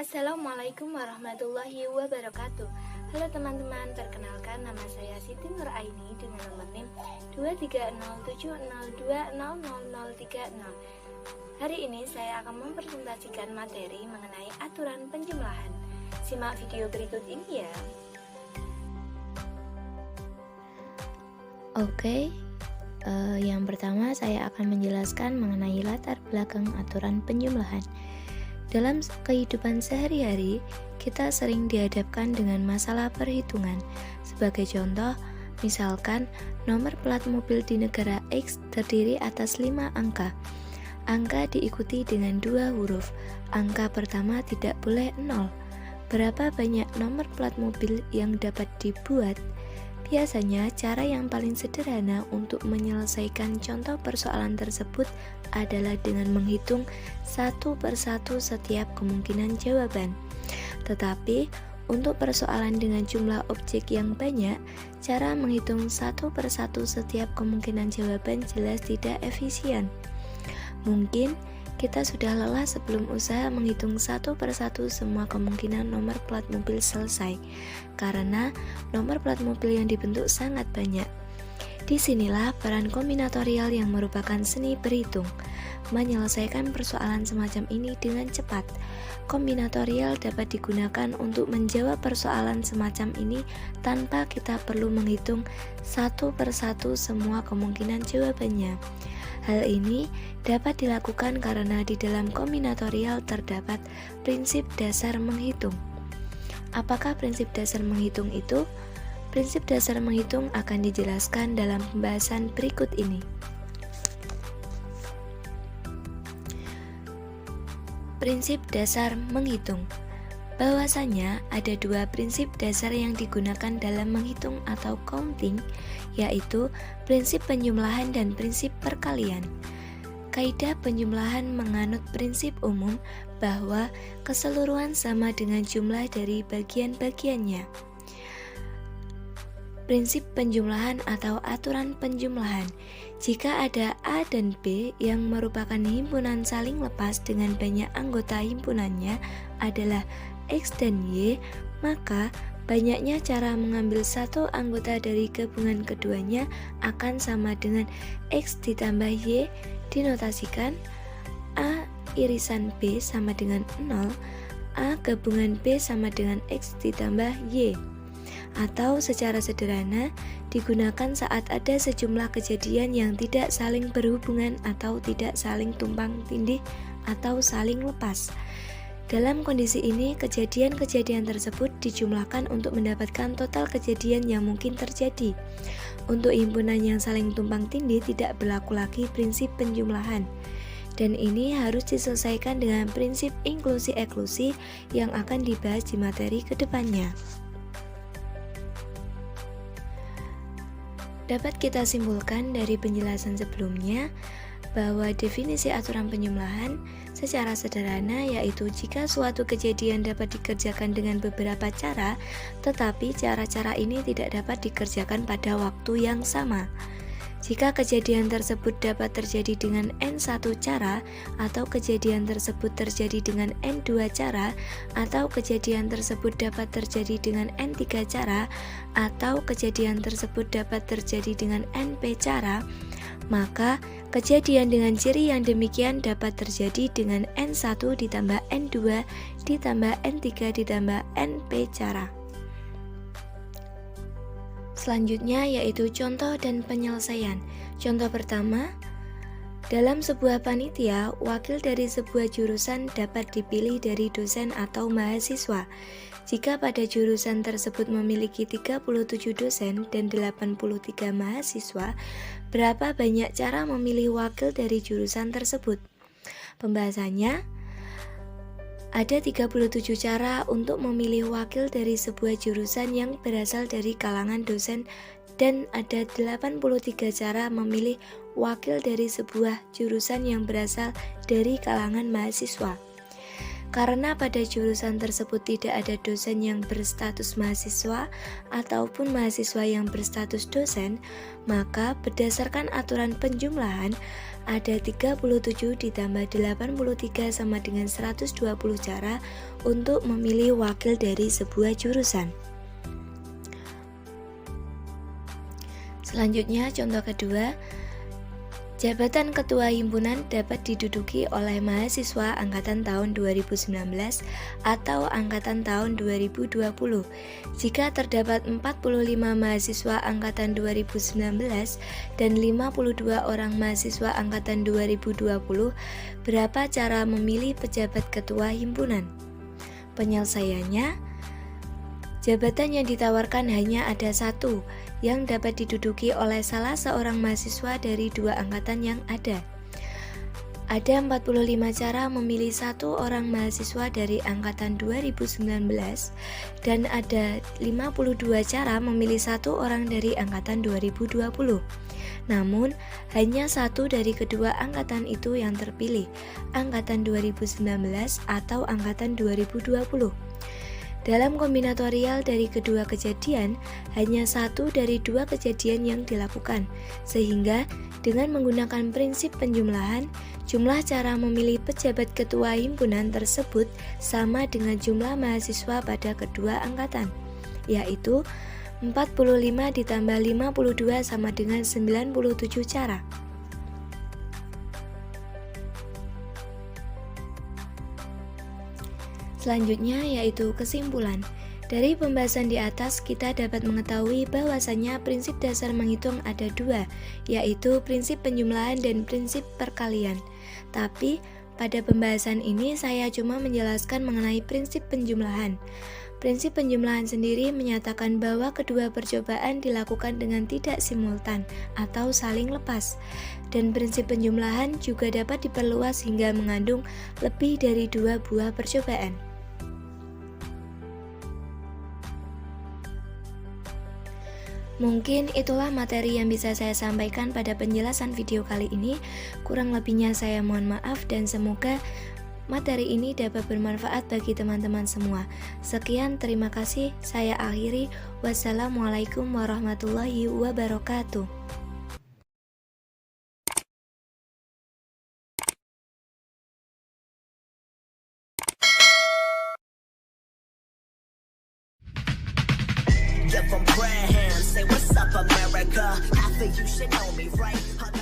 Assalamualaikum warahmatullahi wabarakatuh. Halo teman-teman, perkenalkan nama saya Siti Nuraini dengan nomor NIM 23070200030. Hari ini saya akan mempresentasikan materi mengenai aturan penjumlahan. Simak video berikut ini ya. Oke, yang pertama saya akan menjelaskan mengenai latar belakang aturan penjumlahan. Dalam kehidupan sehari-hari, kita sering dihadapkan dengan masalah perhitungan. Sebagai contoh, misalkan nomor plat mobil di negara X terdiri atas 5 angka. Angka diikuti dengan 2 huruf. Angka pertama tidak boleh 0. Berapa banyak nomor plat mobil yang dapat dibuat? Biasanya, cara yang paling sederhana untuk menyelesaikan contoh persoalan tersebut adalah dengan menghitung satu persatu setiap kemungkinan jawaban. Tetapi, untuk persoalan dengan jumlah objek yang banyak, cara menghitung satu persatu setiap kemungkinan jawaban jelas tidak efisien. Mungkin kita sudah lelah sebelum usaha menghitung satu persatu semua kemungkinan nomor plat mobil selesai, karena nomor plat mobil yang dibentuk sangat banyak. Disinilah peran kombinatorial yang merupakan seni berhitung, menyelesaikan persoalan semacam ini dengan cepat. Kombinatorial dapat digunakan untuk menjawab persoalan semacam ini tanpa kita perlu menghitung satu persatu semua kemungkinan jawabannya. Hal ini dapat dilakukan karena di dalam kombinatorial terdapat prinsip dasar menghitung. Apakah prinsip dasar menghitung itu? Prinsip dasar menghitung akan dijelaskan dalam pembahasan berikut ini. Prinsip dasar menghitung. Bahwasanya ada 2 prinsip dasar yang digunakan dalam menghitung atau counting, yaitu prinsip penjumlahan dan prinsip perkalian. Kaidah penjumlahan menganut prinsip umum bahwa keseluruhan sama dengan jumlah dari bagian-bagiannya. Prinsip penjumlahan atau aturan penjumlahan. Jika ada A dan B yang merupakan himpunan saling lepas dengan banyak anggota himpunannya adalah X dan Y, maka banyaknya cara mengambil satu anggota dari gabungan keduanya akan sama dengan X ditambah Y, dinotasikan A irisan B sama dengan 0, A gabungan B sama dengan X ditambah Y. Atau secara sederhana, digunakan saat ada sejumlah kejadian yang tidak saling berhubungan atau tidak saling tumpang tindih atau saling lepas. Dalam kondisi ini, kejadian-kejadian tersebut dijumlahkan untuk mendapatkan total kejadian yang mungkin terjadi. Untuk himpunan yang saling tumpang tindih tidak berlaku lagi prinsip penjumlahan. Dan ini harus diselesaikan dengan prinsip inklusi-eklusi yang akan dibahas di materi kedepannya. Dapat kita simpulkan dari penjelasan sebelumnya bahwa definisi aturan penjumlahan secara sederhana yaitu jika suatu kejadian dapat dikerjakan dengan beberapa cara, tetapi cara-cara ini tidak dapat dikerjakan pada waktu yang sama. Jika kejadian tersebut dapat terjadi dengan N1 cara, atau kejadian tersebut terjadi dengan N2 cara, atau kejadian tersebut dapat terjadi dengan N3 cara, atau kejadian tersebut dapat terjadi dengan NP cara, maka kejadian dengan ciri yang demikian dapat terjadi dengan N1 ditambah N2 ditambah N3 ditambah NP cara. Selanjutnya yaitu contoh dan penyelesaian. Contoh pertama, dalam sebuah panitia, wakil dari sebuah jurusan dapat dipilih dari dosen atau mahasiswa. Jika pada jurusan tersebut memiliki 37 dosen dan 83 mahasiswa, berapa banyak cara memilih wakil dari jurusan tersebut? Pembahasannya, ada 37 cara untuk memilih wakil dari sebuah jurusan yang berasal dari kalangan dosen dan ada 83 cara memilih wakil dari sebuah jurusan yang berasal dari kalangan mahasiswa. Karena pada jurusan tersebut tidak ada dosen yang berstatus mahasiswa ataupun mahasiswa yang berstatus dosen, maka berdasarkan aturan penjumlahan ada 37 ditambah 83 sama dengan 120 cara untuk memilih wakil dari sebuah jurusan. Selanjutnya contoh kedua, jabatan ketua himpunan dapat diduduki oleh mahasiswa angkatan tahun 2019 atau angkatan tahun 2020. Jika terdapat 45 mahasiswa angkatan 2019 dan 52 orang mahasiswa angkatan 2020, berapa cara memilih pejabat ketua himpunan? Penyelesaiannya, jabatan yang ditawarkan hanya ada satu, yang dapat diduduki oleh salah seorang mahasiswa dari dua angkatan yang ada. Ada 45 cara memilih satu orang mahasiswa dari angkatan 2019 dan ada 52 cara memilih satu orang dari angkatan 2020. Namun, hanya satu dari kedua angkatan itu yang terpilih, angkatan 2019 atau angkatan 2020. Dalam kombinatorial dari kedua kejadian, hanya satu dari dua kejadian yang dilakukan, sehingga dengan menggunakan prinsip penjumlahan, jumlah cara memilih pejabat ketua himpunan tersebut sama dengan jumlah mahasiswa pada kedua angkatan, yaitu 45 ditambah 52 sama dengan 97 cara. Selanjutnya yaitu kesimpulan. Dari pembahasan di atas kita dapat mengetahui bahwasannya prinsip dasar menghitung ada dua, yaitu prinsip penjumlahan dan prinsip perkalian. Tapi pada pembahasan ini saya cuma menjelaskan mengenai prinsip penjumlahan. Prinsip penjumlahan sendiri menyatakan bahwa kedua percobaan dilakukan dengan tidak simultan atau saling lepas. Dan prinsip penjumlahan juga dapat diperluas hingga mengandung lebih dari dua buah percobaan. Mungkin itulah materi yang bisa saya sampaikan pada penjelasan video kali ini. Kurang lebihnya saya mohon maaf dan semoga materi ini dapat bermanfaat bagi teman-teman semua. Sekian, terima kasih. Saya akhiri. Wassalamualaikum warahmatullahi wabarakatuh. Give 'em prayer hands, say what's up America. Half of you should know me, right?